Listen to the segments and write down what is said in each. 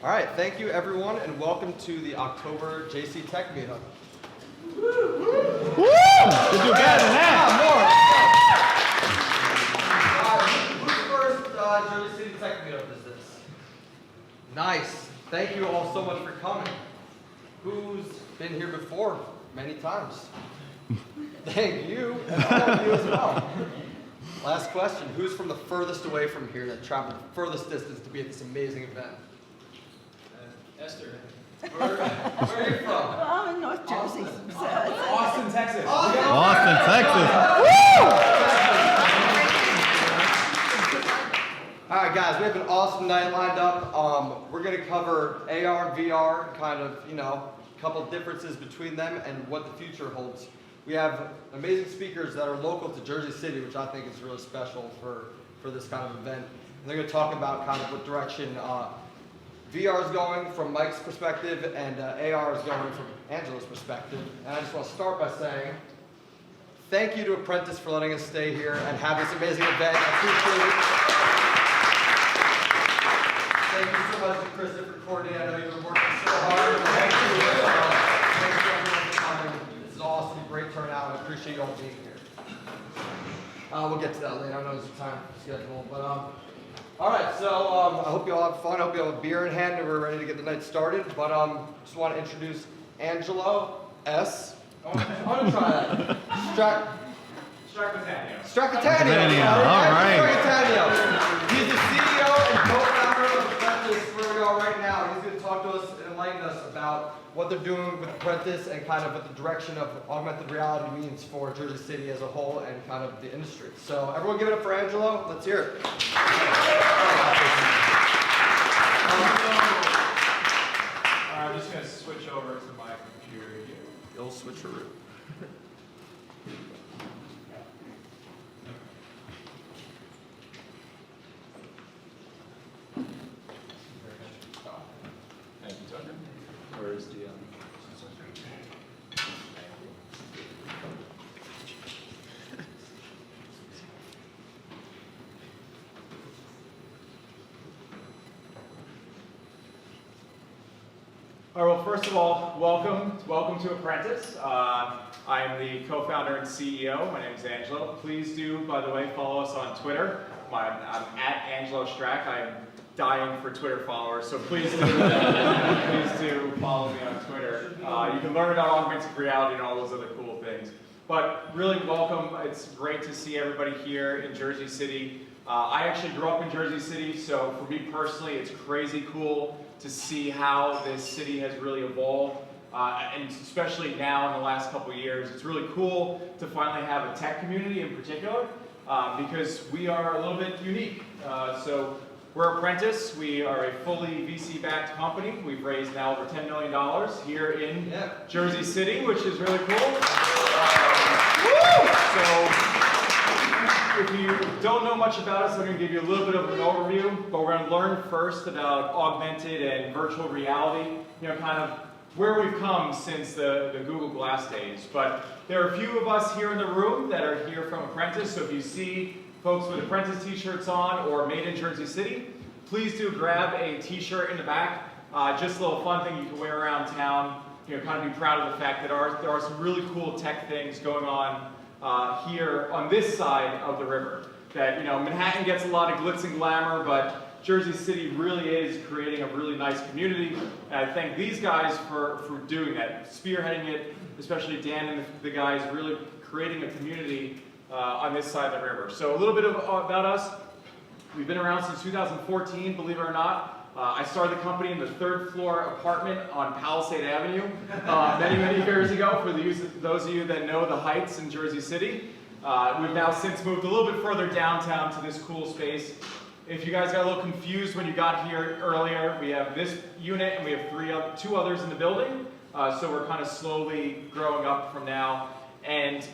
All right, thank you everyone, and welcome to the October JC Tech Meetup. Woo! Woo! You do better than that. Whose first Jersey City Tech Meetup is this? Nice. Thank you all so much for coming. Who's been here before? Many times. Thank you, and all of you as well. Last question. Who's from the furthest away from here that traveled the furthest distance to be at this amazing event? Esther. Where are you from? Well, I'm in North Jersey. Austin, Texas. Austin, Texas. All right, guys, we have an awesome night lined up. We're going to cover AR, VR, kind of, a couple differences between them and what the future holds. We have amazing speakers that are local to Jersey City, which I think is really special for this kind of event. And they're going to talk about kind of what direction VR is going from Mike's perspective and AR is going from Angela's perspective. And I just want to start by saying thank you to Apprentice for letting us stay here and have this amazing event. I appreciate it. Thank you so much to Kristen for coordinating. I know you've been working so hard. Thank you. Thanks to everyone for coming. This is awesome. Great turnout. I appreciate you all being here. We'll get to that later. I know it's a time schedule, but all right. So I hope you all have fun. I hope you have a beer in hand and we're ready to get the night started. But just want to introduce Angelo S. I want to try that. Stracatania. All right. Stracatania. He's the CEO and co-founder of Apprentice, where we are right now. He's going to talk to us and enlighten us about what they're doing with Apprentice and kind of what the direction of augmented reality means for Jersey City as a whole and kind of the industry. So everyone give it up for Angelo. Let's hear it. I'm just going to switch over to my computer here. You'll switcheroo. Thank you, Tucker. Where is the All right, well, first of all, welcome to Apprentice. I'm the co-founder and CEO. My name is Angelo. Please do, by the way, follow us on Twitter. I'm at Angelo Strack. I'm dying for Twitter followers, so please do follow me on Twitter. You can learn about augmented reality and all those other cool things. But really welcome. It's great to see everybody here in Jersey City. I actually grew up in Jersey City, so for me personally, it's crazy cool to see how this city has really evolved. And especially now in the last couple of years, it's really cool to finally have a tech community in particular, because we are a little bit unique. So we're Apprentice. We are a fully VC-backed company. We've raised now over $10 million here in Jersey City, which is really cool. So if you don't know much about us, I'm going to give you a little bit of an overview, but we're going to learn first about augmented and virtual reality, kind of where we've come since the Google Glass days. But there are a few of us here in the room that are here from Apprentice, so if you see folks with Apprentice t-shirts on or Made in Jersey City, please do grab a t-shirt in the back. Just a little fun thing you can wear around town, kind of be proud of the fact that there are some really cool tech things going on here on this side of the river. That, Manhattan gets a lot of glitz and glamour, but Jersey City really is creating a really nice community. And I thank these guys for doing that, spearheading it, especially Dan and the guys really creating a community on this side of the river. So a little bit about us. We've been around since 2014, believe it or not. I started the company in the third floor apartment on Palisade Avenue many years ago, for those of you that know the Heights in Jersey City. We've now since moved a little bit further downtown to this cool space. If you guys got a little confused when you got here earlier, we have this unit and we have two others in the building. So we're kind of slowly growing up from now. And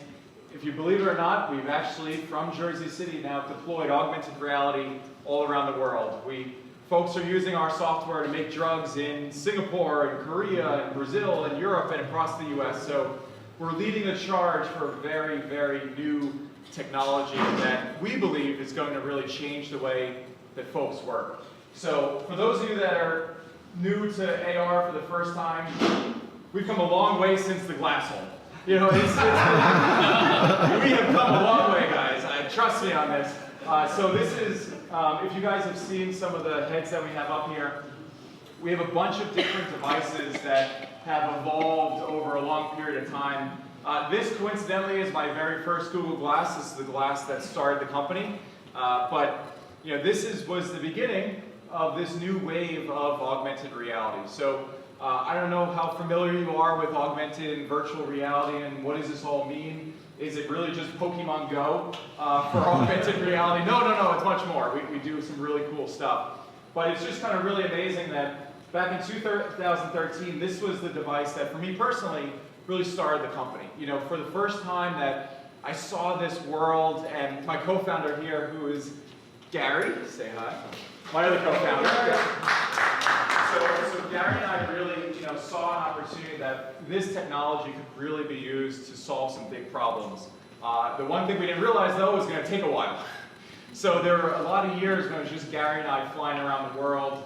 if you believe it or not, we've actually, from Jersey City now, deployed augmented reality all around the world. Folks are using our software to make drugs in Singapore and Korea and Brazil and Europe and across the US. So we're leading the charge for very, very new technology that we believe is going to really change the way that folks work. So for those of you that are new to AR for the first time, we've come a long way since the glass hole. You know, we have come a long way, guys. Trust me on this. So this is, if you guys have seen some of the heads that we have up here, we have a bunch of different devices that have evolved over a long period of time. This, coincidentally, is my very first Google Glass. This is the glass that started the company. But you know, this was the beginning of this new wave of augmented reality. So I don't know how familiar you are with augmented and virtual reality and what does this all mean. Is it really just Pokemon Go for augmented reality? No, it's much more. We do some really cool stuff. But it's just kind of really amazing that back in 2013, this was the device that, for me personally, really started the company. You know, for the first time that I saw this world, and my co-founder here, who is Gary, say hi, my other co-founder. So Gary and I really, you know, saw an opportunity that this technology could really be used to solve some big problems. The one thing we didn't realize, though, was going to take a while. So there were a lot of years when it was just Gary and I flying around the world,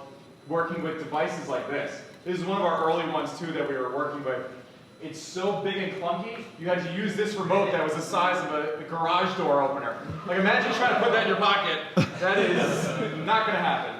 working with devices like this. This is one of our early ones, too, that we were working with. It's so big and clunky, you had to use this remote that was the size of a garage door opener. Like, imagine trying to put that in your pocket. That is not going to happen.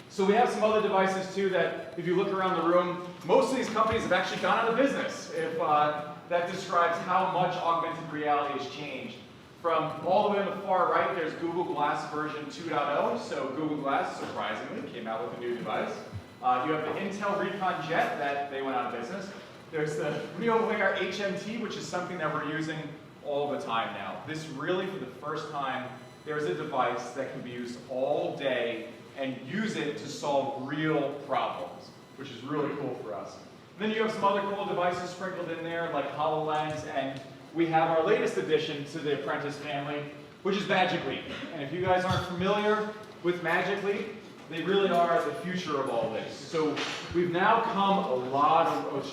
So we have some other devices, too, that if you look around the room, most of these companies have actually gone out of business. If that describes how much augmented reality has changed. From all the way on the far right, there's Google Glass version 2.0. So Google Glass, surprisingly, came out with a new device. You have the Intel Recon Jet that they went out of business. There's the RealWear HMT, which is something that we're using all the time now. This really, for the first time, there's a device that can be used all day and use it to solve real problems, which is really cool for us. And then you have some other cool devices sprinkled in there, like HoloLens, and we have our latest addition to the Apprentice family, which is Magic Leap. And if you guys aren't familiar with Magic Leap, they really are the future of all this. So we've now come a lot of,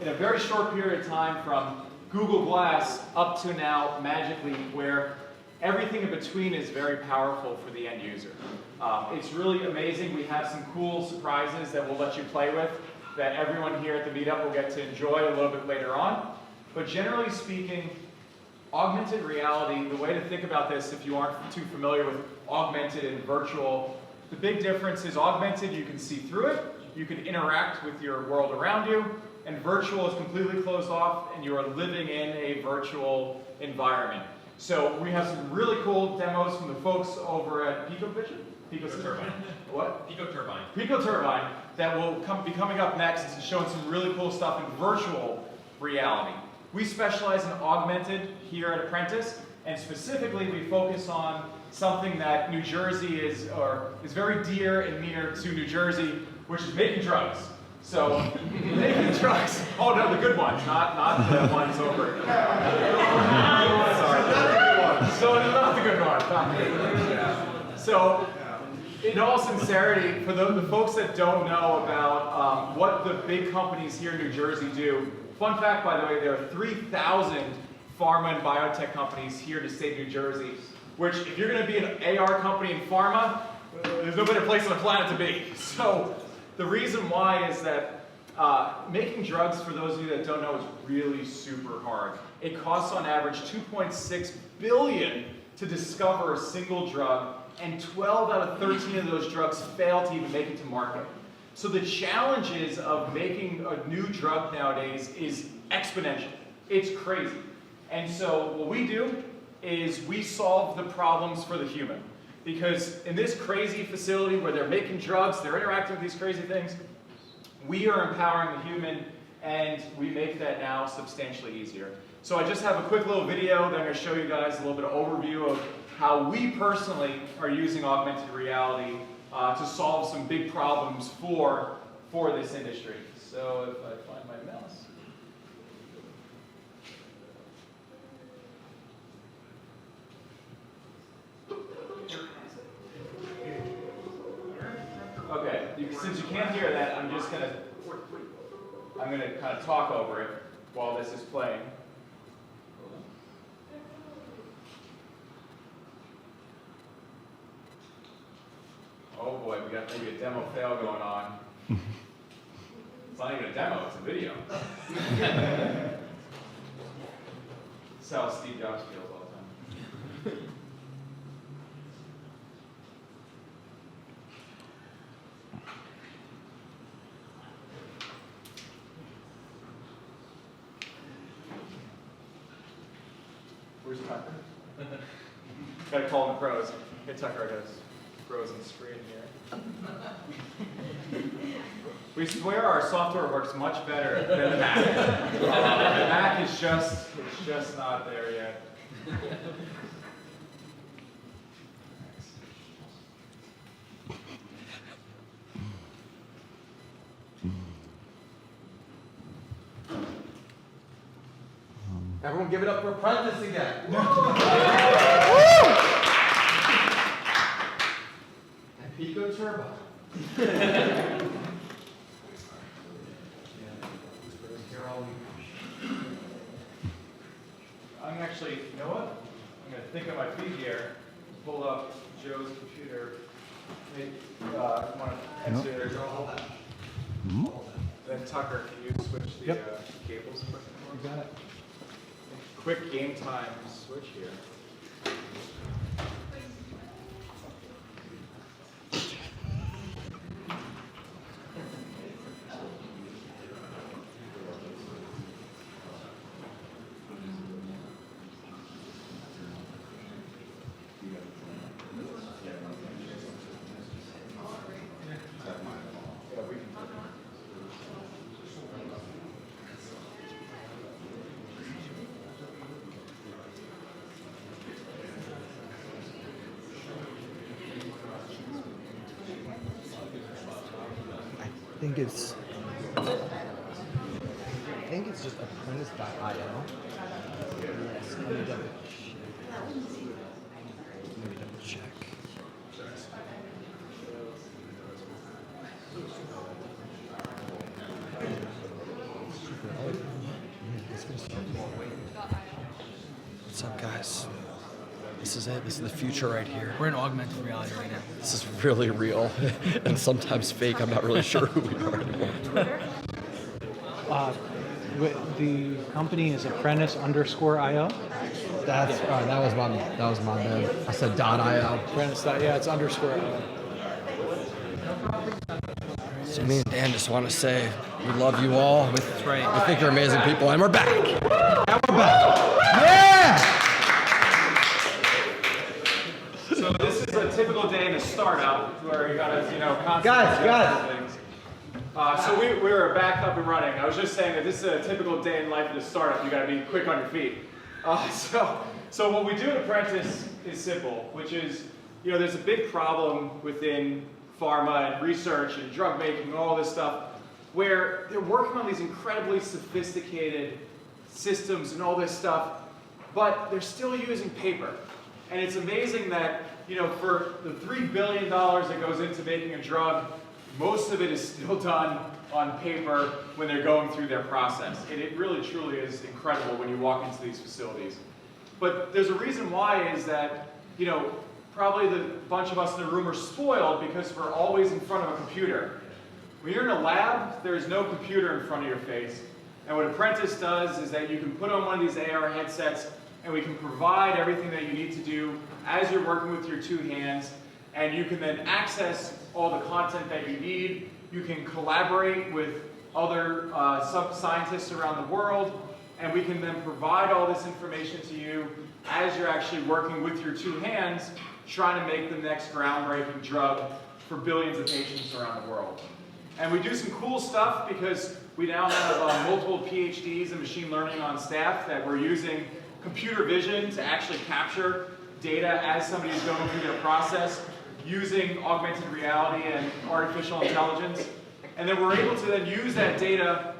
in a very short period of time, from Google Glass up to now Magic Leap, where everything in between is very powerful for the end user. It's really amazing. We have some cool surprises that we'll let you play with, that everyone here at the Meetup will get to enjoy a little bit later on. But generally speaking, augmented reality, the way to think about this, if you aren't too familiar with augmented and virtual, the big difference is augmented, you can see through it, you can interact with your world around you, and virtual is completely closed off, and you are living in a virtual environment. So we have some really cool demos from the folks over at Pico Turbine. What? Pico Turbine. Pico Turbine, that will be coming up next, and showing some really cool stuff in virtual reality. We specialize in augmented here at Apprentice, and specifically we focus on something that New Jersey is very dear and near to New Jersey, which is making drugs. So, making drugs. Oh no, the good ones, not the ones over. Sorry. So, not the good ones. So, in all sincerity, for the folks that don't know about what the big companies here in New Jersey do, fun fact, by the way, there are 3,000 pharma and biotech companies here in the state of New Jersey, which, if you're going to be an AR company in pharma, there's no better place on the planet to be. So the reason why is that making drugs, for those of you that don't know, is really super hard. It costs on average $2.6 billion to discover a single drug, and 12 out of 13 of those drugs fail to even make it to market. So the challenges of making a new drug nowadays is exponential. It's crazy. And so what we do is we solve the problems for the human. Because in this crazy facility where they're making drugs, they're interacting with these crazy things, we are empowering the human, and we make that now substantially easier. So I just have a quick little video that I'm going to show you guys a little bit of overview of how we personally are using augmented reality to solve some big problems for this industry. So if I find my mouse. Okay, since you can't hear that, I'm gonna kind of talk over it while this is playing. Oh boy, we got maybe a demo fail going on. It's not even a demo, it's a video. That's how Steve Jobs feels all the time. Where's Tucker? Gotta call the pros. Hey Tucker, I got frozen screen here. We swear our software works much better than the Mac. The Mac is just not there yet. Everyone give it up for Apprentice again. And Pico Turbo. I'm actually, you know what? I'm going to think on my feet here, pull up Joe's computer. Hey, want to enter Then Tucker, can you switch the cables quick? You got it. Quick game time switch here. I think it's just apprentice.io. Yes, let me double check. What's up, guys? This is it. This is the future right here. We're in augmented reality right now. This is really real and sometimes fake. I'm not really sure who we are anymore. The company is apprentice_io. That's that was my bad. I said .io. Apprentice. Yeah, it's _io. So me and Dan just want to say we love you all. That's right. We think you're amazing people, and we're back. And we're back. Yeah. So this is a typical day in a startup where you gotta, constantly Guys. things. So we were back up and running. I was just saying that this is a typical day in life of a startup. You gotta be quick on your feet. So what we do at Apprentice is simple, which is, there's a big problem within pharma and research and drug making and all this stuff, where they're working on these incredibly sophisticated systems and all this stuff, but they're still using paper. And it's amazing that, for the $3 billion that goes into making a drug, most of it is still done on paper when they're going through their process. And it really, truly is incredible when you walk into these facilities. But there's a reason why is that, probably the bunch of us in the room are spoiled because we're always in front of a computer. When you're in a lab, there is no computer in front of your face. And what Apprentice does is that you can put on one of these AR headsets and we can provide everything that you need to do as you're working with your two hands, and you can then access all the content that you need. You can collaborate with other scientists around the world, and we can then provide all this information to you as you're actually working with your two hands, trying to make the next groundbreaking drug for billions of patients around the world. And we do some cool stuff because we now have multiple PhDs in machine learning on staff that we're using computer vision to actually capture data as somebody is going through their process using augmented reality and artificial intelligence. And then we're able to then use that data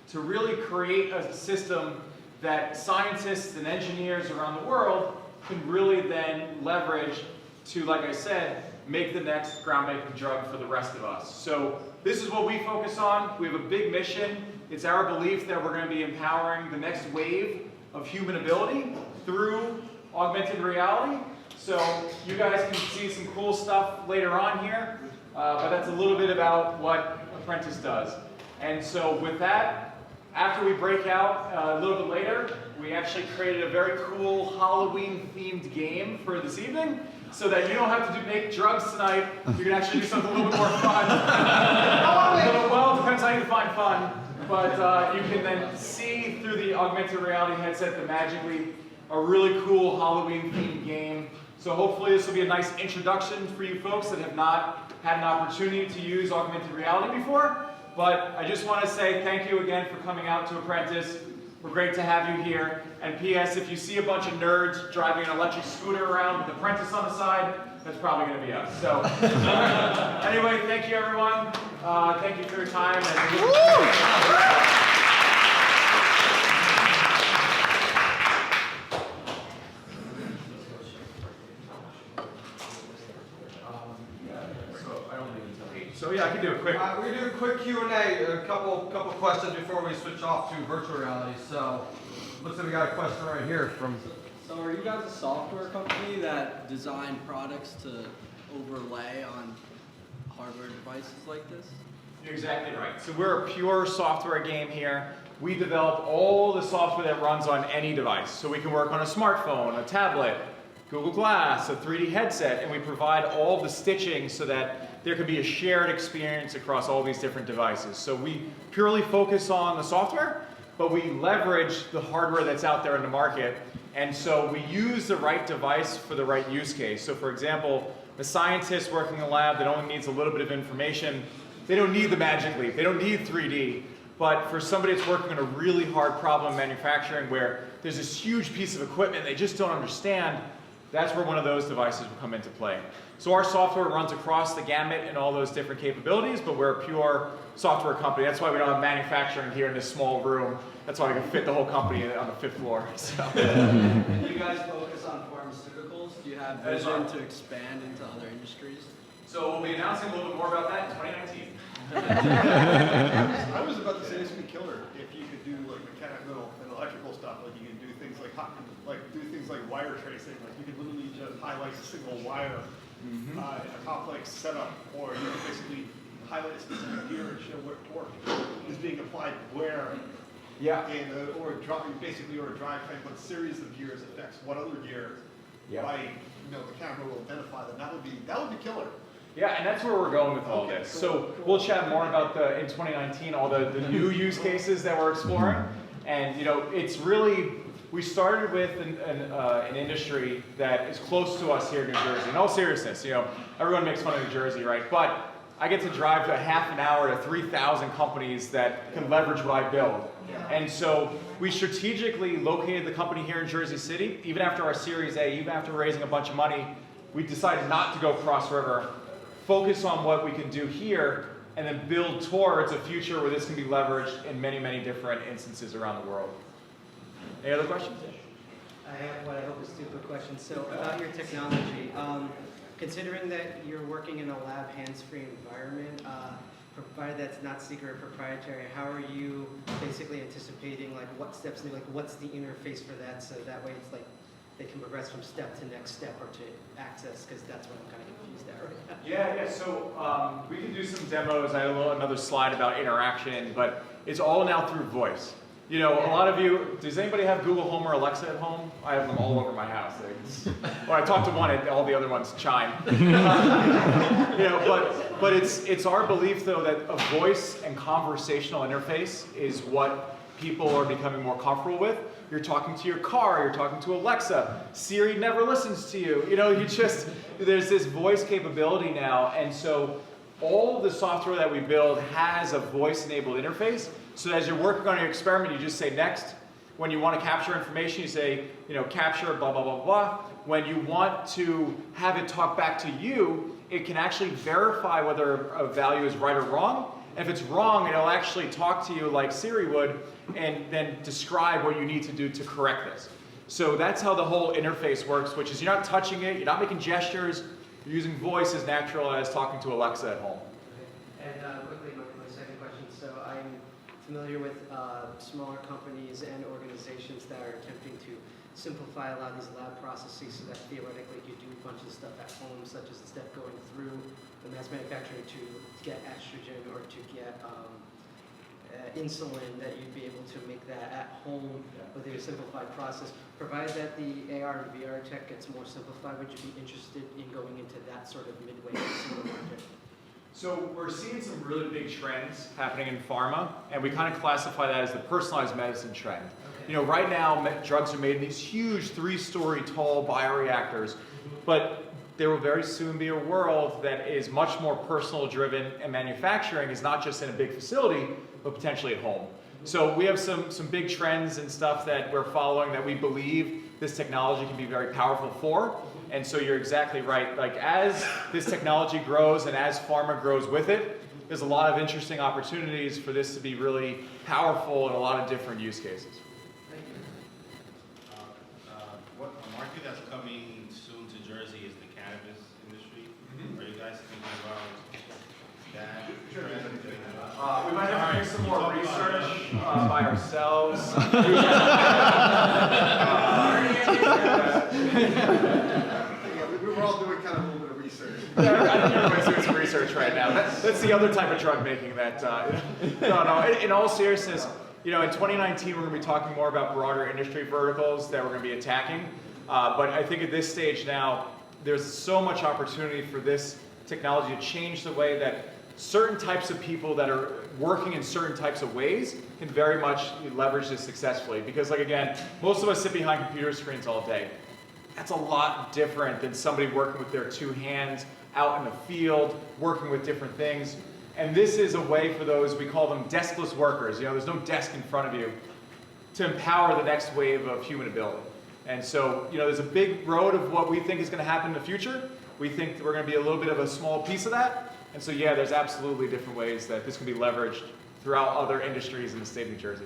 to really create a system that scientists and engineers around the world can really then leverage to, like I said, make the next groundbreaking drug for the rest of us. So this is what we focus on. We have a big mission. It's our belief that we're going to be empowering the next wave of human ability through augmented reality. So you guys can see some cool stuff later on here, but that's a little bit about what apprentice does. And so with that, after we break out a little bit later, we actually created a very cool Halloween-themed game for this evening, so that you don't have to make drugs tonight. You can actually do something a little bit more fun. Well, it depends how you define fun. But you can then see through the augmented reality headset the magically a really cool Halloween-themed game. So hopefully this will be a nice introduction for you folks that have not had an opportunity to use augmented reality before. But I just want to say thank you again for coming out to Apprentice. We're great to have you here. And P.S., if you see a bunch of nerds driving an electric scooter around with Apprentice on the side, that's probably going to be us. So anyway, thank you everyone. Thank you for your time. So yeah, I can do a quick. We're gonna do a quick Q&A, a couple questions before we switch off to virtual reality. So, looks like we got a question right here from. So are you guys a software company that design products to overlay on hardware devices like this? You're exactly right. So we're a pure software game here. We develop all the software that runs on any device. So we can work on a smartphone, a tablet, Google Glass, a 3D headset, and we provide all the stitching so that there can be a shared experience across all these different devices. So we purely focus on the software, but we leverage the hardware that's out there in the market. And so we use the right device for the right use case. So for example, the scientist working in a lab that only needs a little bit of information, they don't need the Magic Leap, they don't need 3D. But for somebody that's working on a really hard problem in manufacturing where there's this huge piece of equipment they just don't understand, that's where one of those devices will come into play. So our software runs across the gamut in all those different capabilities, but we're a pure software company. That's why we don't have manufacturing here in this small room. That's why we can fit the whole company on the 5th floor. So. Do you guys focus on pharmaceuticals? Do you have vision to expand into other industries? So we'll be announcing a little bit more about that in 2019. I was about to say this would be killer if you could do like mechanical and electrical stuff. Like you could do things like wire tracing. Like you could literally just highlight a single wire in a complex setup, or you could basically highlight a specific gear and show what torque is being applied where. Yeah. Or a drivetrain, what series of gears affects what other gear. Yeah. By the camera will identify them. That would be killer. Yeah, and that's where we're going with all this. So we'll chat more about in 2019 all the new use cases that we're exploring. And it's really, we started with an industry that is close to us here in New Jersey. In all seriousness, everyone makes fun of New Jersey, right? But I get to drive to half an hour to 3,000 companies that can leverage what I build. And so we strategically located the company here in Jersey City. Even after our Series A, even after raising a bunch of money, we decided not to go cross river, focus on what we can do here, and then build towards a future where this can be leveraged in many, many different instances around the world. Any other questions? I have what I hope is two quick questions. So about your technology, considering that you're working in a lab hands-free environment, provided that's not secret or proprietary, how are you basically anticipating like what steps, like what's the interface for that, so that way it's like they can progress from step to next step or to access, because that's what I'm kind of confused at right now. Yeah. So we can do some demos. I had another slide about interaction, but it's all now through voice. A lot of you, does anybody have Google Home or Alexa at home? I have them all over my house. When I talk to one, all the other ones chime. But it's our belief though that a voice and conversational interface is what people are becoming more comfortable with. You're talking to your car, you're talking to Alexa. Siri never listens to you. There's this voice capability now, and so all the software that we build has a voice-enabled interface. So as you're working on your experiment, you just say next. When you want to capture information, you say, capture blah, blah, blah, blah. When you want to have it talk back to you, it can actually verify whether a value is right or wrong. And if it's wrong, it'll actually talk to you like Siri would and then describe what you need to do to correct this. So that's how the whole interface works, which is you're not touching it, you're not making gestures, you're using voice as natural as talking to Alexa at home. And quickly, my second question. So I'm familiar with smaller companies and organizations that are attempting to simplify a lot of these lab processes so that theoretically you could do a bunch of stuff at home, such as instead of going through the mass manufacturing to get estrogen or to get insulin, that you'd be able to make that at home with a simplified process. Provided that the AR and VR tech gets more simplified, would you be interested in going into that sort of midway consumer market? So we're seeing some really big trends happening in pharma, and we kind of classify that as the personalized medicine trend. You know, right now, drugs are made in these huge 3-story tall bioreactors, but there will very soon be a world that is much more personal driven, and manufacturing is not just in a big facility, but potentially at home. So we have some big trends and stuff that we're following that we believe this technology can be very powerful for. And so you're exactly right. Like, as this technology grows and as pharma grows with it, there's a lot of interesting opportunities for this to be really powerful in a lot of different use cases. What a market that's coming soon to Jersey is the cannabis industry. Are you guys thinking about that? We might have to do some more research by ourselves. We were all doing kind of a little bit of research. Yeah, I think everybody's doing some research right now. That's the other type of drug making that, no, in all seriousness, you know, in 2019, we're going to be talking more about broader industry verticals that we're going to be attacking. But I think at this stage now, there's so much opportunity for this technology to change the way that certain types of people that are working in certain types of ways can very much leverage this successfully. Because, like, again, most of us sit behind computer screens all day. That's a lot different than somebody working with their 2 hands out in the field, working with different things. And this is a way for those, we call them deskless workers. You know, there's no desk in front of you, to empower the next wave of human ability. And so, you know, there's a big road of what we think is going to happen in the future. We think that we're going to be a little bit of a small piece of that. And so, yeah, there's absolutely different ways that this can be leveraged throughout other industries in the state of New Jersey.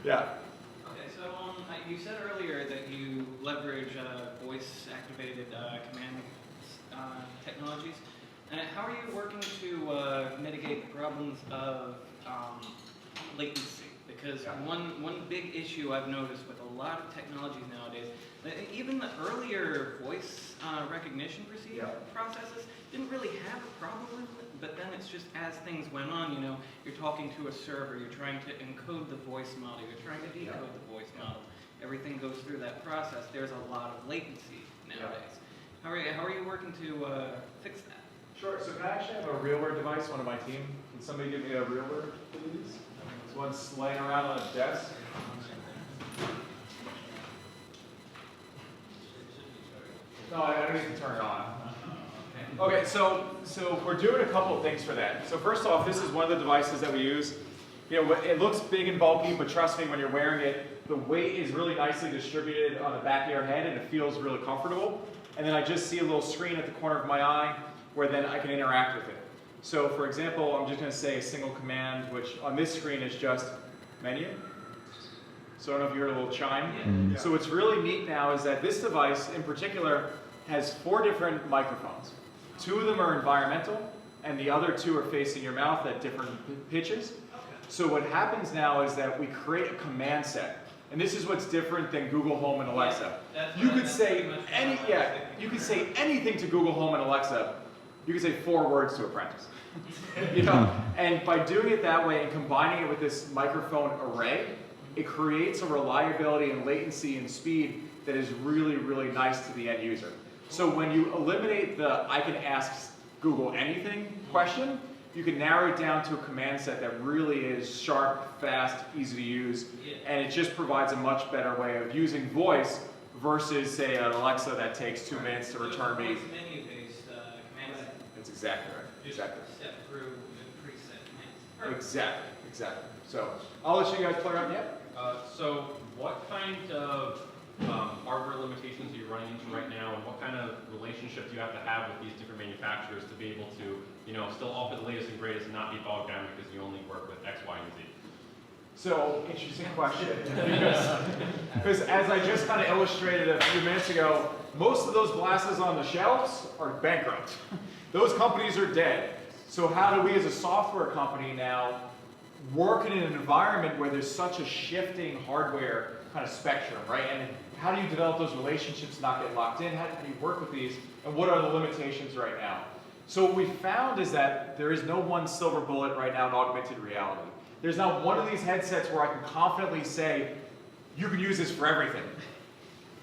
Yeah. Okay, so you said earlier that you leverage voice-activated command technologies. How are you working to mitigate the problems of latency? Because one big issue I've noticed with a lot of technologies nowadays, even the earlier voice recognition processes didn't really have a problem with it, but then it's just as things went on, you know, you're talking to a server, you're trying to encode the voice model, you're trying to decode the voice model. Everything goes through that process. There's a lot of latency nowadays. How are you working to fix that? Sure, so can I actually have a RealWord device, one of my team? Can somebody give me a RealWord, please? This one's laying around on a desk. No, I don't need to turn it on. Okay, so we're doing a couple of things for that. So first off, this is one of the devices that we use. You know, it looks big and bulky, but trust me, when you're wearing it, the weight is really nicely distributed on the back of your head, and it feels really comfortable. And then I just see a little screen at the corner of my eye where then I can interact with it. So for example, I'm just going to say a single command, which on this screen is just menu. So I don't know if you heard a little chime. So what's really neat now is that this device in particular has 4 different microphones. 2 of them are environmental, and the other 2 are facing your mouth at different pitches. So what happens now is that we create a command set. And this is what's different than Google Home and Alexa. You could say you could say anything to Google Home and Alexa. You could say 4 words to Apprentice. You know, and by doing it that way and combining it with this microphone array, it creates a reliability and latency and speed that is really, really nice to the end user. So when you eliminate the I can ask Google anything question, you can narrow it down to a command set that really is sharp, fast, easy to use, and it just provides a much better way of using voice versus, say, an Alexa that takes 2 minutes to return me. Voice menu-based command set. That's exactly right. Exactly. Step through the preset commands. Exactly. So I'll let you guys play around. So what kind of hardware limitations are you running into right now, and what kind of relationship do you have to have with these different manufacturers to be able to, you know, still offer the latest and greatest and not be bogged down because you only work with X, Y, and Z? So, interesting question. Because as I just kind of illustrated a few minutes ago, most of those glasses on the shelves are bankrupt. Those companies are dead. So how do we as a software company now work in an environment where there's such a shifting hardware kind of spectrum, right? And how do you develop those relationships, not get locked in? How do you work with these? And what are the limitations right now? So what we found is that there is no one silver bullet right now in augmented reality. There's not one of these headsets where I can confidently say, you can use this for everything.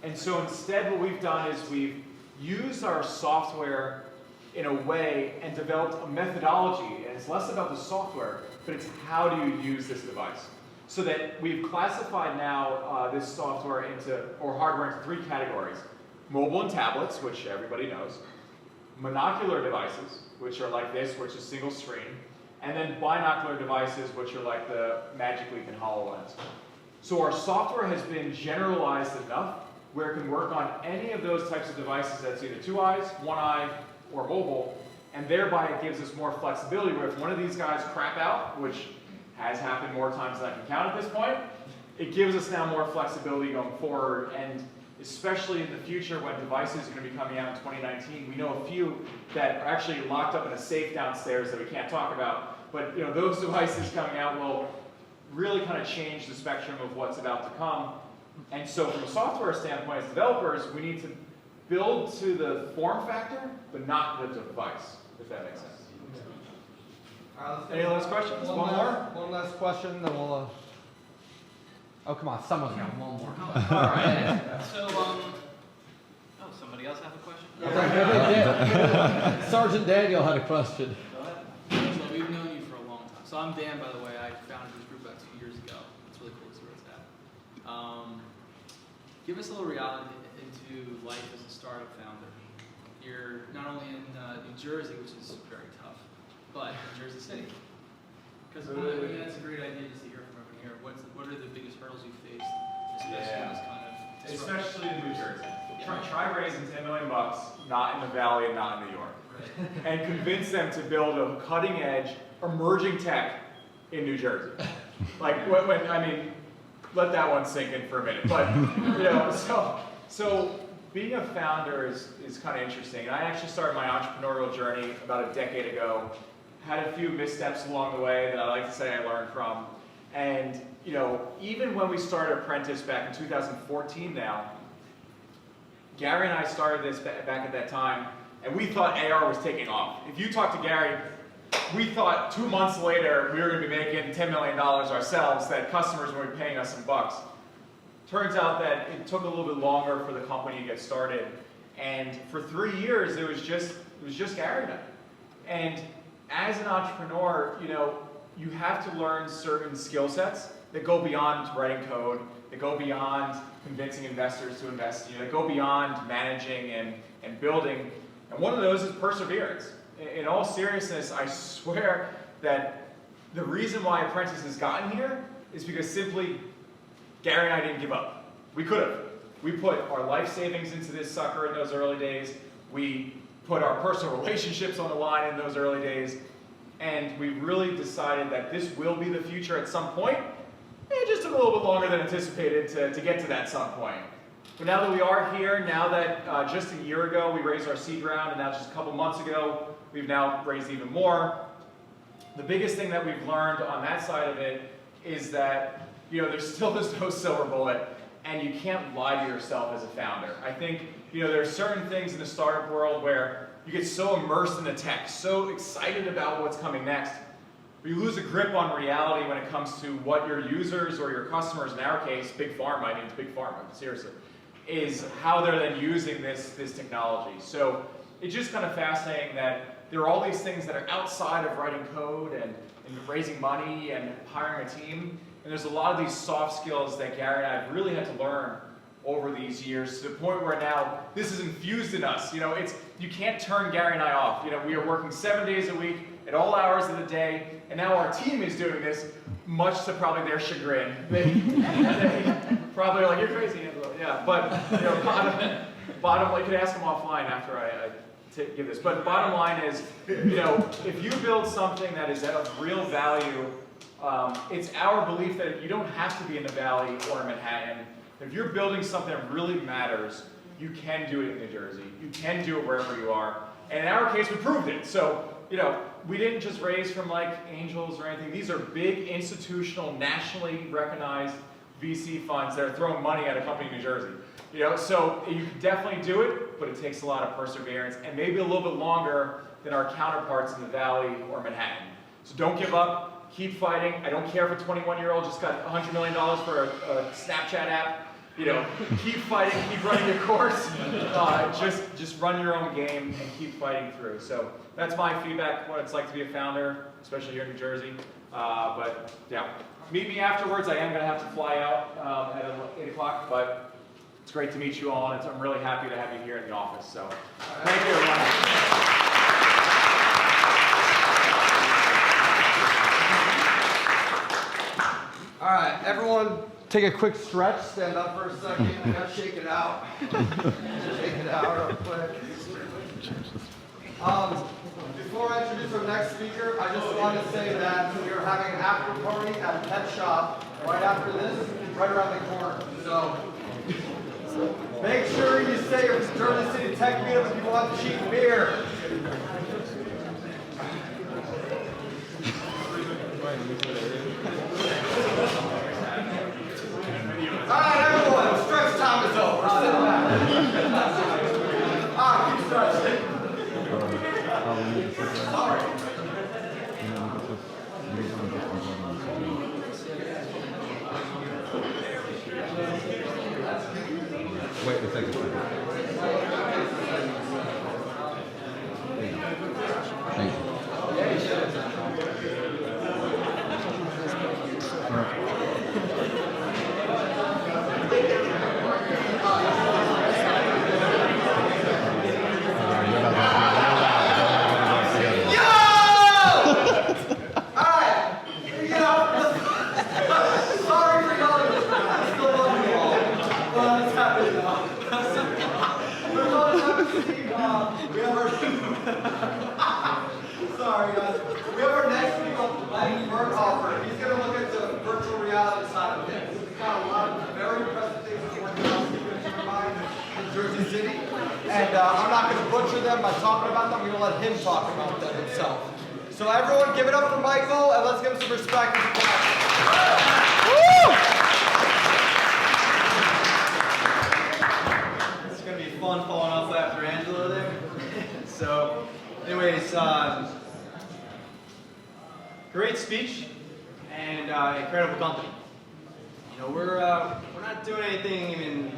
And so instead what we've done is we've used our software in a way and developed a methodology, and it's less about the software, but it's how do you use this device. So that we've classified now this software or hardware into 3 categories. Mobile and tablets, which everybody knows. Monocular devices, which are like this, which is single screen. And then binocular devices, which are like the Magic Leap and HoloLens. So our software has been generalized enough where it can work on any of those types of devices that's either 2 eyes, 1 eye, or mobile, and thereby it gives us more flexibility where if one of these guys crap out, which has happened more times than I can count at this point, it gives us now more flexibility going forward, and especially in the future when devices are going to be coming out in 2019, we know a few that are actually locked up in a safe downstairs that we can't talk about, but those devices coming out will really kind of change the spectrum of what's about to come. And so from a software standpoint, as developers, we need to build to the form factor, but not the device, if that makes sense. All right, let's Any last questions? One more? One last question, then we'll. Oh, come on, someone's got one more. All right. So, somebody else have a question? Sergeant Daniel had a question. Go ahead. So we've known you for a long time. So I'm Dan, by the way. I founded this group about 2 years ago. It's really cool to see where it's at. Give us a little reality into life as a startup founder. You're not only in New Jersey, which is very tough, but in Jersey City. Because that's a great idea just to hear from everyone here. What are the biggest hurdles you faced, especially in this kind of disruption? Especially in New Jersey. Try raising $10 million, not in the Valley and not in New York. Right. And convince them to build a cutting edge, emerging tech in New Jersey. Like, let that one sink in for a minute. But, so being a founder is kind of interesting. And I actually started my entrepreneurial journey about a decade ago. Had a few missteps along the way that I like to say I learned from. And, even when we started Apprentice back in 2014 now, Gary and I started this back at that time, and we thought AR was taking off. If you talk to Gary, we thought 2 months later we were going to be making $10 million ourselves, that customers were paying us some bucks. Turns out that it took a little bit longer for the company to get started, and for 3 years it was just Gary and I. And as an entrepreneur, you have to learn certain skill sets that go beyond writing code, that go beyond convincing investors to invest in you, that go beyond managing and building. And one of those is perseverance. In all seriousness, I swear that the reason why Apprentice has gotten here is because simply Gary and I didn't give up. We could have. We put our life savings into this sucker in those early days. We put our personal relationships on the line in those early days. And we really decided that this will be the future at some point. It just took a little bit longer than anticipated to get to that some point. But now that we are here, now that just a year ago we raised our seed round, and now just a couple months ago we've now raised even more, the biggest thing that we've learned on that side of it is that there's no silver bullet, and you can't lie to yourself as a founder. I think there are certain things in the startup world where you get so immersed in the tech, so excited about what's coming next, but you lose a grip on reality when it comes to what your users or your customers, in our case, big pharma, it's big pharma, seriously, is how they're then using this technology. So it's just kind of fascinating that there are all these things that are outside of writing code and raising money and hiring a team. And there's a lot of these soft skills that Gary and I have really had to learn over these years, to the point where now this is infused in us. You can't turn Gary and I off. We are working 7 days a week at all hours of the day, and now our team is doing this, much to probably their chagrin. They probably are like, you're crazy, Angelo. Yeah, but bottom line, you can ask them offline after I give this. But bottom line is, if you build something that is of real value, it's our belief that you don't have to be in the Valley or in Manhattan. If you're building something that really matters, you can do it in New Jersey. You can do it wherever you are. And in our case, we proved it. So, we didn't just raise from like angels or anything. These are big institutional, nationally recognized VC funds that are throwing money at a company in New Jersey. You know, so you can definitely do it, but it takes a lot of perseverance and maybe a little bit longer than our counterparts in the Valley or Manhattan. So don't give up, keep fighting. I don't care if a 21-year-old just got $100 million for a Snapchat app. You know, keep fighting, keep running your course. Just run your own game and keep fighting through. So that's my feedback, what it's like to be a founder, especially here in New Jersey. But yeah, meet me afterwards. I am going to have to fly out at 8 o'clock, but it's great to meet you all, and I'm really happy to have you here in the office. So thank you, everyone. All right, everyone, take a quick stretch. Stand up for a second. You gotta shake it out. Shake it out real quick. Before I introduce our next speaker, I just want to say that we are having an after party at Pet Shop right after this, right around the corner. So make sure you say your Jersey City Tech Meetup if you want cheap beer. Alright, everyone, stretch time is over. Sit back. Alright, keep stretching. Sorry. Wait a second. Thank you. Sorry, guys. We have our next speaker, wormhole. He's going to look at the virtual reality side of things. We've got a lot of very impressive things that working on in Jersey City. And I'm not going to butcher them by talking about them. I'm going to let him talk about them himself. So everyone give it up for Michael, and let's give him some respect. It's going to be fun following up after Angela there. So, anyways, great speech and incredible company. You know, we're not doing anything in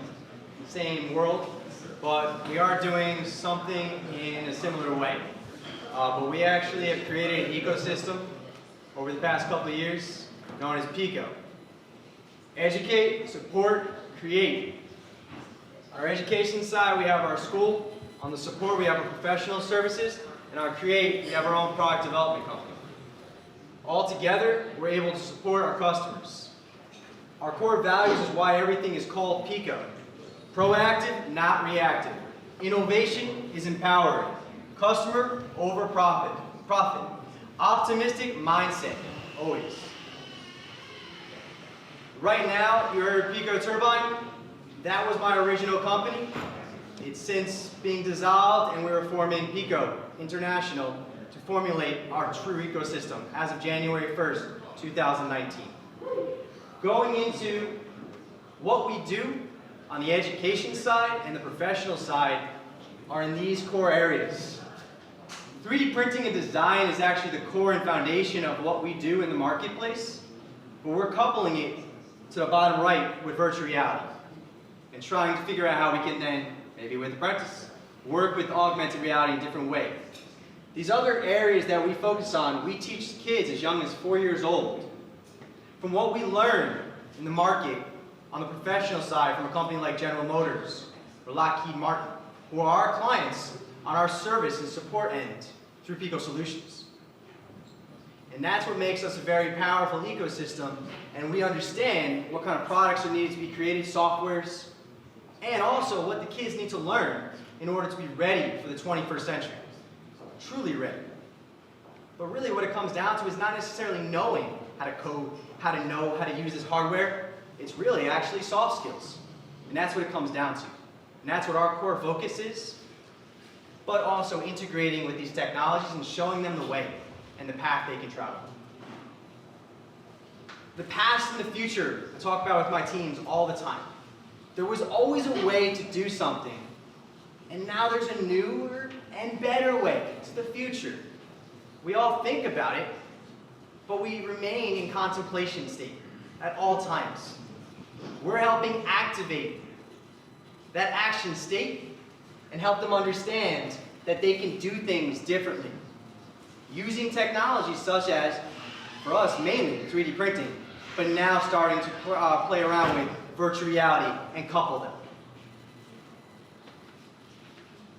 the same world, but we are doing something in a similar way. But we actually have created an ecosystem over the past couple of years known as PICO. Educate, support, create. Our education side, we have our school. On the support, we have our professional services. And on create, we have our own product development company. All together, we're able to support our customers. Our core values is why everything is called PICO. Proactive, not reactive. Innovation is empowering. Customer over profit. Optimistic mindset, always. Right now, you heard Pico Turbine. That was my original company. It's since being dissolved, and we are forming Pico International to formulate our true ecosystem as of January 1st, 2019. Going into what we do on the education side and the professional side are in these core areas. 3D printing and design is actually the core and foundation of what we do in the marketplace, but we're coupling it to the bottom right with virtual reality and trying to figure out how we can then, maybe with Apprentice, work with augmented reality in a different way. These other areas that we focus on, we teach kids as young as 4 years old. From what we learn in the market on the professional side from a company like General Motors or Lockheed Martin, who are our clients on our service and support end through Pico Solutions. And that's what makes us a very powerful ecosystem, and we understand what kind of products are needed to be created, softwares, and also what the kids need to learn in order to be ready for the 21st century. Truly ready. But really what it comes down to is not necessarily knowing how to code, how to know how to use this hardware. It's really actually soft skills. And that's what it comes down to. And that's what our core focus is, but also integrating with these technologies and showing them the way. and the path they can travel. The past and the future, I talk about with my teams all the time. There was always a way to do something, and now there's a newer and better way. It's the future. We all think about it, but we remain in contemplation state at all times. We're helping activate that action state and help them understand that they can do things differently. Using technologies such as, for us mainly, 3D printing, but now starting to play around with virtual reality and couple them.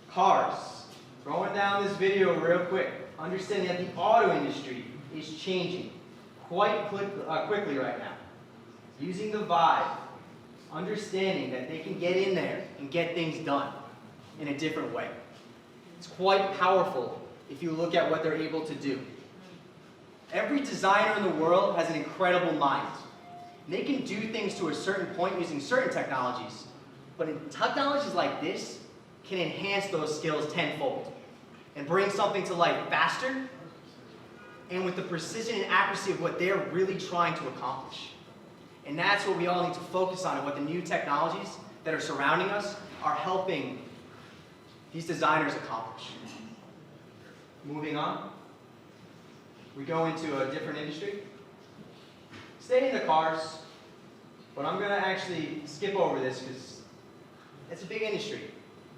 Cars. Throwing down this video real quick. Understanding that the auto industry is changing quite quickly right now. Using the Vive. Understanding that they can get in there and get things done in a different way. It's quite powerful if you look at what they're able to do. Every designer in the world has an incredible mind. They can do things to a certain point using certain technologies, but in technologies like this can enhance those skills tenfold and bring something to life faster and with the precision and accuracy of what they're really trying to accomplish. And that's what we all need to focus on, and what the new technologies that are surrounding us are helping these designers accomplish. Moving on, we go into a different industry. Stay in the cars, but I'm going to actually skip over this because it's a big industry.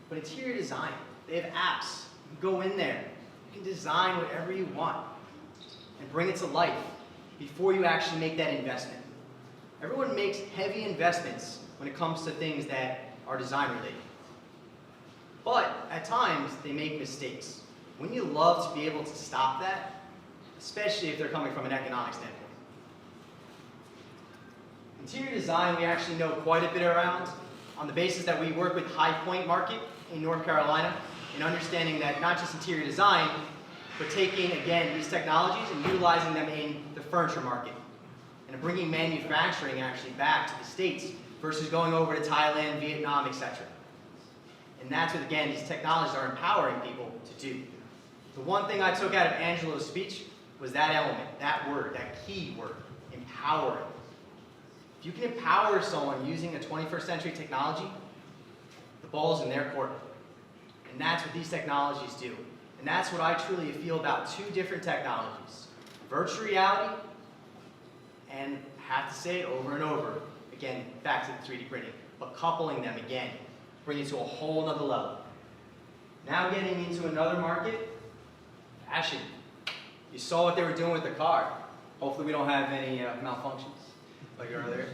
But interior design, they have apps. You can go in there, you can design whatever you want and bring it to life before you actually make that investment. Everyone makes heavy investments when it comes to things that are design related. But at times, they make mistakes. Wouldn't you love to be able to stop that? Especially if they're coming from an economic standpoint. Interior design, we actually know quite a bit around on the basis that we work with High Point Market in North Carolina, and understanding that not just interior design, but taking, again, these technologies and utilizing them in the furniture market, and bringing manufacturing actually back to the States versus going over to Thailand, Vietnam, etc. And that's what, again, these technologies are empowering people to do. The one thing I took out of Angelo's speech was that element, that word, that key word, empowering. If you can empower someone using a 21st century technology, the ball's in their court. And that's what these technologies do. And that's what I truly feel about two different technologies. Virtual reality, and I have to say it over and over, again, back to the 3D printing, but coupling them again, bringing it to a whole nother level. Now getting into another market, fashion. You saw what they were doing with the car. Hopefully we don't have any malfunctions like earlier.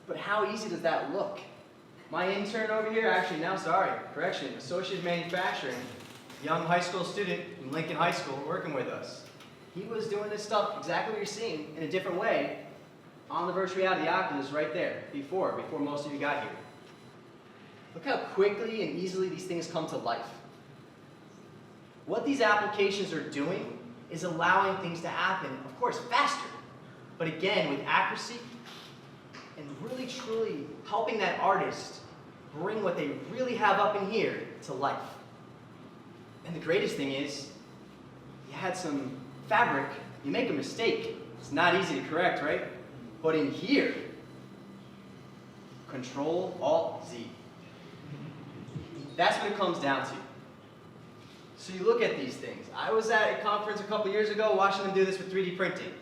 But how easy does that look? My intern over here, actually now, correction, associate manufacturing, young high school student from Lincoln High School working with us. He was doing this stuff exactly what you're seeing in a different way on the virtual reality Oculus right there before most of you got here. Look how quickly and easily these things come to life. What these applications are doing is allowing things to happen, of course, faster, but again, with accuracy and really, truly helping that artist bring what they really have up in here to life. And the greatest thing is, you had some fabric, you make a mistake. It's not easy to correct, right? But in here, Control-Alt-Z. That's what it comes down to. So you look at these things. I was at a conference a couple years ago watching them do this with 3D printing.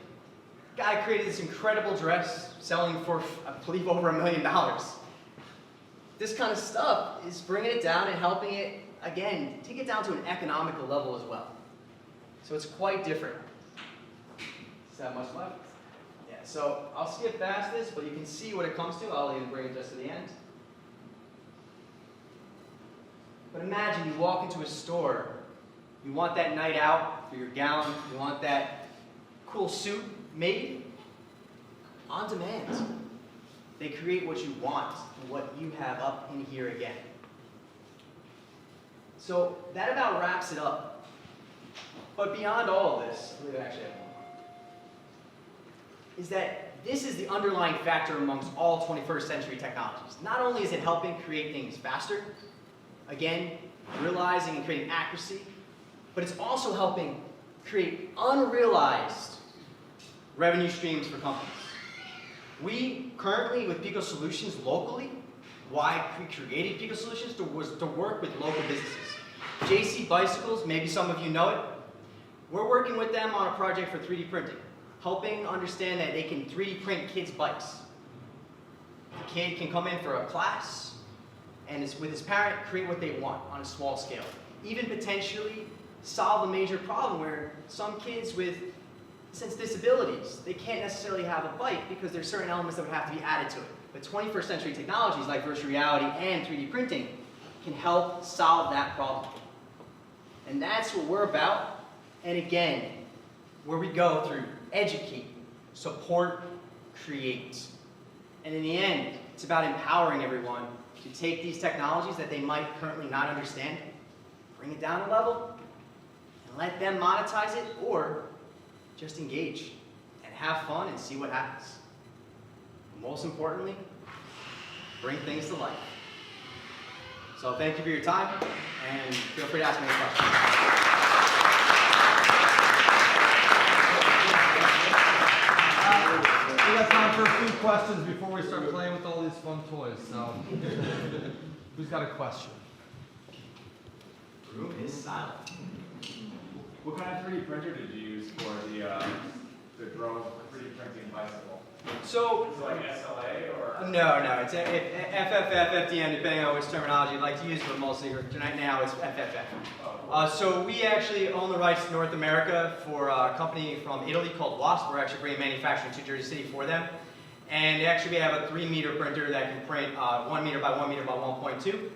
Guy created this incredible dress selling for, I believe, over $1 million. This kind of stuff is bringing it down and helping it, again, take it down to an economical level as well. So it's quite different. Is that much left? Yeah, so I'll skip past this, but you can see what it comes to. I'll even bring it just to the end. But imagine you walk into a store, you want that night out for your gown, you want that cool suit made on demand. They create what you want and what you have up in here again. So that about wraps it up. But beyond all of this, I believe I actually have one more, is that this is the underlying factor amongst all 21st century technologies. Not only is it helping create things faster, again, realizing and creating accuracy, but it's also helping create unrealized revenue streams for companies. We currently, with Pico Solutions locally, why we created Pico Solutions was to work with local businesses. JC Bicycles, maybe some of you know it. We're working with them on a project for 3D printing, helping understand that they can 3D print kids' bikes. The kid can come in for a class and with his parent create what they want on a small scale. Even potentially solve a major problem where some kids with sense disabilities, they can't necessarily have a bike because there's certain elements that would have to be added to it. But 21st century technologies like virtual reality and 3D printing can help solve that problem. And that's what we're about. And again, where we go through educate, support, create. And in the end, it's about empowering everyone to take these technologies that they might currently not understand, bring it down a level, and let them monetize it, or just engage and have fun and see what happens. Most importantly, bring things to life. So thank you for your time, and feel free to ask me any questions. We got time for a few questions before we start playing with all these fun toys. So, who's got a question? Room is silent. What kind of 3D printer did you use for the drone 3D printing bicycle? So, is it like SLA or? No, it's FFF, FDM, depending on which terminology you'd like to use, but mostly right now it's FFF. So we actually own the rights to North America for a company from Italy called Wasp. We're actually bringing manufacturing to Jersey City for them. And actually we have a 3-meter printer that can print 1 meter by 1 meter by 1.2.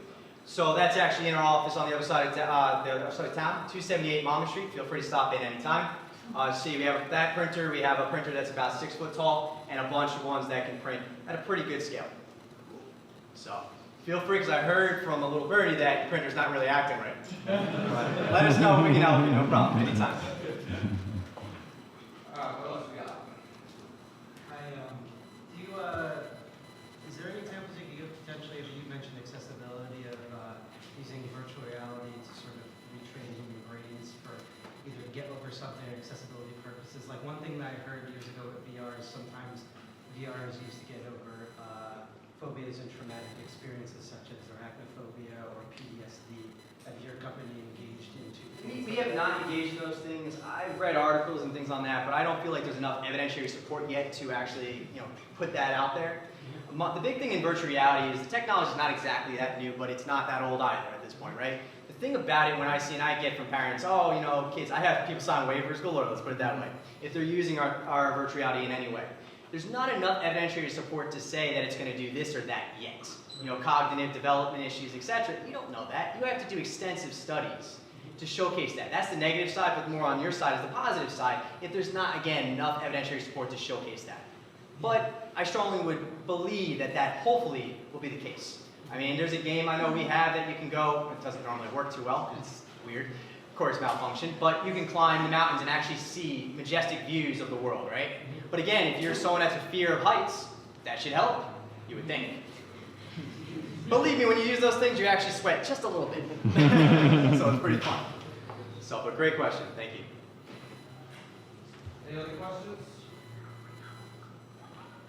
So that's actually in our office on the other side of town, 278 Monmouth Street. Feel free to stop in anytime. See, we have that printer, we have a printer that's about 6 foot tall, and a bunch of ones that can print at a pretty good scale. So, feel free, because I heard from a little birdie that your printer's not really acting right. But let us know if we can help you, no problem, anytime. What else we got? Hi, is there any examples you could give potentially of, you mentioned accessibility of using virtual reality to sort of retrain human brains for either to get over something or accessibility purposes? Like one thing that I heard years ago with VR is sometimes VR is used to get over phobias and traumatic experiences such as arachnophobia or PTSD. Have your company engaged into? We have not engaged in those things. I've read articles and things on that, but I don't feel like there's enough evidentiary support yet to actually, put that out there. The big thing in virtual reality is the technology is not exactly that new, but it's not that old either at this point, right? The thing about it when I see, and I get from parents, kids, I have people sign waivers galore, let's put it that way, if they're using our virtual reality in any way. There's not enough evidentiary support to say that it's going to do this or that yet. Cognitive development issues, etc. You don't know that. You have to do extensive studies to showcase that. That's the negative side, but more on your side is the positive side, if there's not, again, enough evidentiary support to showcase that. But I strongly would believe that hopefully will be the case. I mean, there's a game I know we have that you can go, it doesn't normally work too well, because it's weird, of course malfunction, but you can climb the mountains and actually see majestic views of the world, right? But again, if you're someone that's a fear of heights, that should help, you would think. Believe me, when you use those things, you actually sweat just a little bit. So it's pretty fun. But great question, thank you. Any other questions?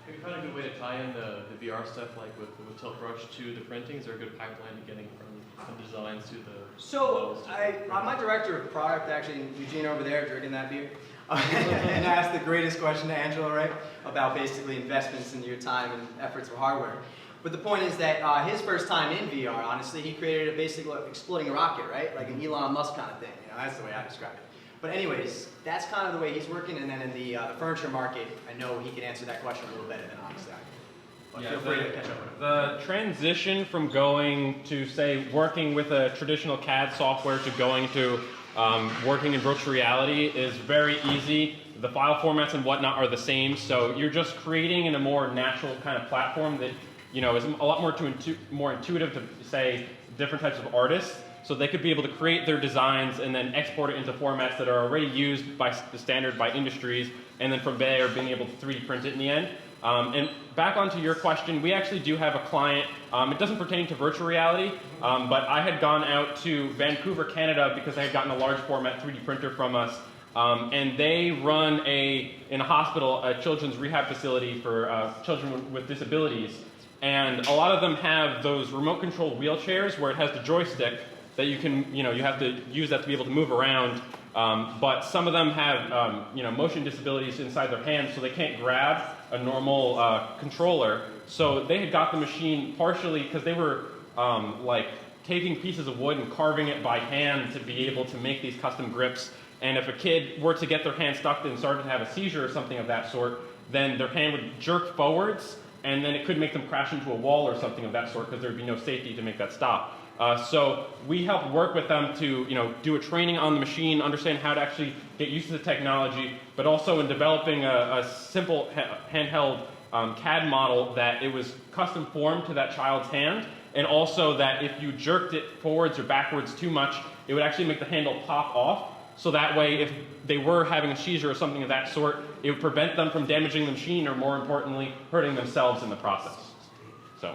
Maybe find a good way to tie in the VR stuff, like with Tilt Brush to the printing. Is there a good pipeline to getting from designs to the So, I'm my director of product, actually, Eugene over there, drinking that beer, and asked the greatest question to Angela, right, about basically investments in your time and efforts for hardware. But the point is that his first time in VR, honestly, he created a basic exploding rocket, right, like an Elon Musk kind of thing. That's the way I describe it. But anyways, that's kind of the way he's working, and then in the furniture market, I know he can answer that question a little better than honestly I can. But feel free to catch up with him. The transition from going to, say, working with a traditional CAD software to going to working in virtual reality is very easy. The file formats and whatnot are the same, so you're just creating in a more natural kind of platform that is a lot more intuitive to, say, different types of artists. So they could be able to create their designs and then export it into formats that are already used by the standard by industries, and then from there being able to 3D print it in the end. And back onto your question, we actually do have a client. It doesn't pertain to virtual reality, but I had gone out to Vancouver, Canada, because I had gotten a large format 3D printer from us. And they run in a hospital, a children's rehab facility for children with disabilities. And a lot of them have those remote controlled wheelchairs where it has the joystick that you can, you have to use that to be able to move around. But some of them have, motion disabilities inside their hands, so they can't grab a normal controller. So they had got the machine partially because they were like taking pieces of wood and carving it by hand to be able to make these custom grips. And if a kid were to get their hand stuck and started to have a seizure or something of that sort, then their hand would jerk forwards, and then it could make them crash into a wall or something of that sort because there would be no safety to make that stop. So we helped work with them to do a training on the machine, understand how to actually get used to the technology, but also in developing a simple handheld CAD model that it was custom formed to that child's hand, and also that if you jerked it forwards or backwards too much, it would actually make the handle pop off. So that way, if they were having a seizure or something of that sort, it would prevent them from damaging the machine, or more importantly, hurting themselves in the process. So.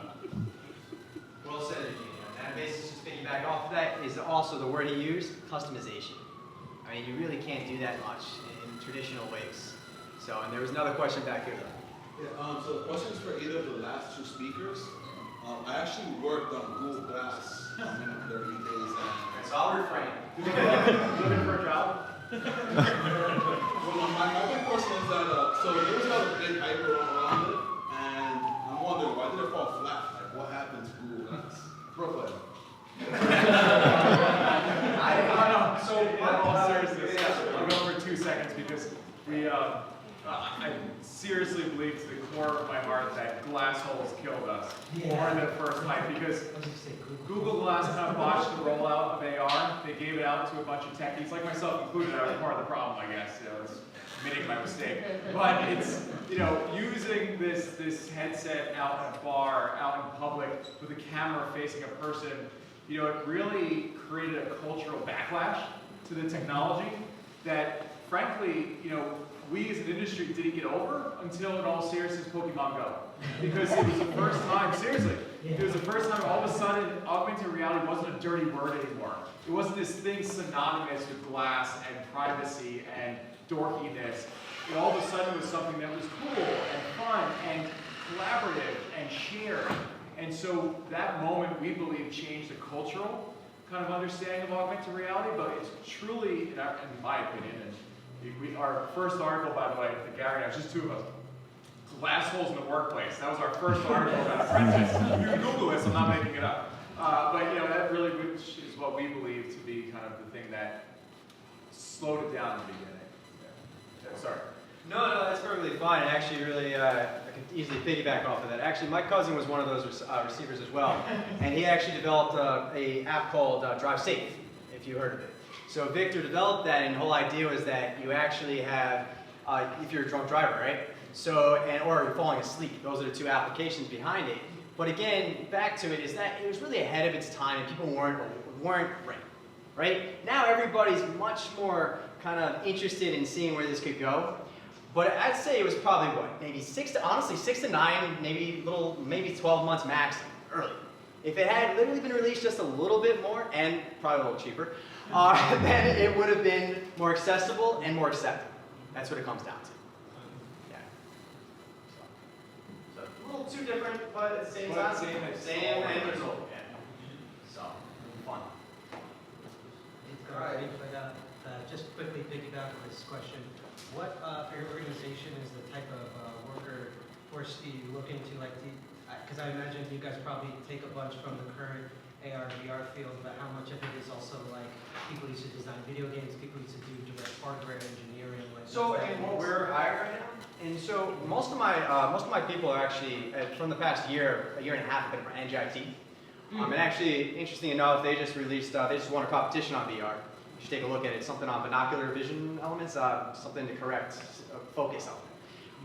Well said, Eugene. And that basis, just piggyback off of that, is also the word he used, customization. I mean, you really can't do that much in traditional ways. So, and there was another question back here. Yeah, so the question is for either of the last two speakers. I actually worked on Google Glass in the early days. So I'll refrain. Looking for a job? Well, my big question is that, so there was a big hype around it, and I'm wondering, why did it fall flat? Like, what happened to Google Glass? Brooklyn. Seriously, I'll go for 2 seconds because I seriously believe to the core of my heart that glass holes killed us more in the first hype, because Google Glass kind of botched the rollout of AR. They gave it out to a bunch of techies, like myself included. I was part of the problem, I guess. It's admitting my mistake. But it's, using this headset out in a bar, out in public, with a camera facing a person, it really created a cultural backlash to the technology that, frankly, we as an industry didn't get over until, in all seriousness, Pokemon Go. Because it was the first time, seriously, it was the first time all of a sudden augmented reality wasn't a dirty word anymore. It wasn't this thing synonymous with glass and privacy and dorkiness. It all of a sudden was something that was cool and fun and collaborative and shared. And so that moment, we believe, changed the cultural kind of understanding of augmented reality, but it's truly, in my opinion, and our first article, by the way, with Gary, it was just two of us. Glass holes in the workplace. That was our first article about apprentice. You can Google this, I'm not making it up. But that really is what we believe to be kind of the thing that slowed it down in the beginning. Yeah, sorry. No, that's perfectly fine. Actually, really, I can easily piggyback off of that. Actually, my cousin was one of those receivers as well, and he actually developed an app called Drive Safe, if you heard of it. So Victor developed that, and the whole idea was that you actually have, if you're a drunk driver, right? So, or you're falling asleep. Those are the two applications behind it. But again, back to it, is that it was really ahead of its time, and people weren't ready, right? Now everybody's much more kind of interested in seeing where this could go. But I'd say it was probably what, maybe 6 to 9, maybe 12 months max early. If it had literally been released just a little bit more, and probably a little cheaper, then it would have been more accessible and more accepted. That's what it comes down to. Yeah. So a little too different, but at the same time, same end result. Yeah. So fun. All right. Just quickly piggyback on this question. What for your organization is the type of worker force do you look into? Like, because I imagine you guys probably take a bunch from the current AR, VR field, but how much of it is also like people used to design video games, people used to do direct hardware engineering? Like so, and what we're hiring right now, and so most of my people are actually from the past a year and a half have been from NGIT. And actually, interesting enough, they just released, they just won a competition on VR. You should take a look at it. Something on binocular vision elements, something to correct focus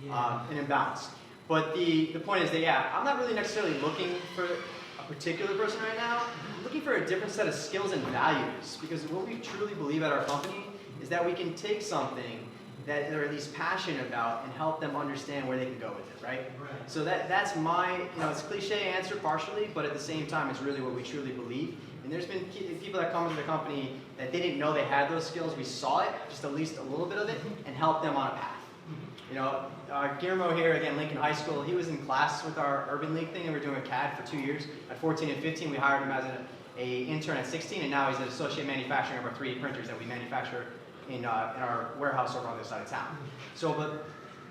element, and imbalance. But the point is that, yeah, I'm not really necessarily looking for a particular person right now. I'm looking for a different set of skills and values, because what we truly believe at our company is that we can take something that they're at least passionate about and help them understand where they can go with it, right? So that's my, it's a cliche answer partially, but at the same time, it's really what we truly believe. And there's been people that come into the company that they didn't know they had those skills. We saw it, just at least a little bit of it, and helped them on a path. Guillermo here, again, Lincoln High School, he was in class with our Urban League thing, and we were doing CAD for 2 years. At 14 and 15, we hired him as an intern at 16, and now he's an associate manufacturing of our 3D printers that we manufacture in our warehouse over on the other side of town. So, but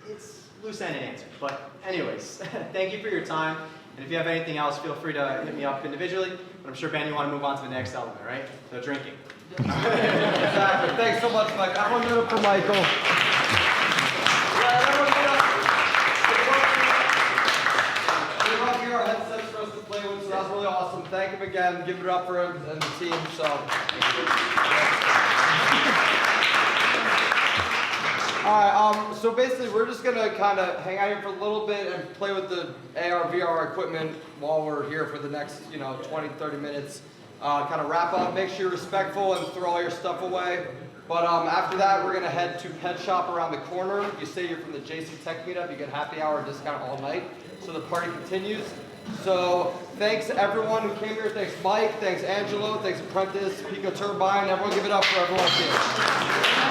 it's loose-ended answer. But anyways, thank you for your time. And if you have anything else, feel free to hit me up individually. But I'm sure, Ben, you want to move on to the next element, right? So drinking. Exactly. Thanks so much, Mike. Everyone give it up for Michael. Yeah, everyone give it up. Here are headsets for us to play with, so that was really awesome. Thank him again. Give it up for him and the team. Alright, so basically we're just going to kind of hang out here for a little bit and play with the AR, VR equipment while we're here for the next, 20, 30 minutes. Kind of wrap up, make sure you're respectful and throw all your stuff away. But after that, we're going to head to Pet Shop around the corner. You say you're from the JC Tech Meetup, you get happy hour discount all night. So the party continues. So thanks everyone who came here. Thanks Mike, thanks Angelo, thanks Apprentice, Pico Turbine. Everyone give it up for everyone here.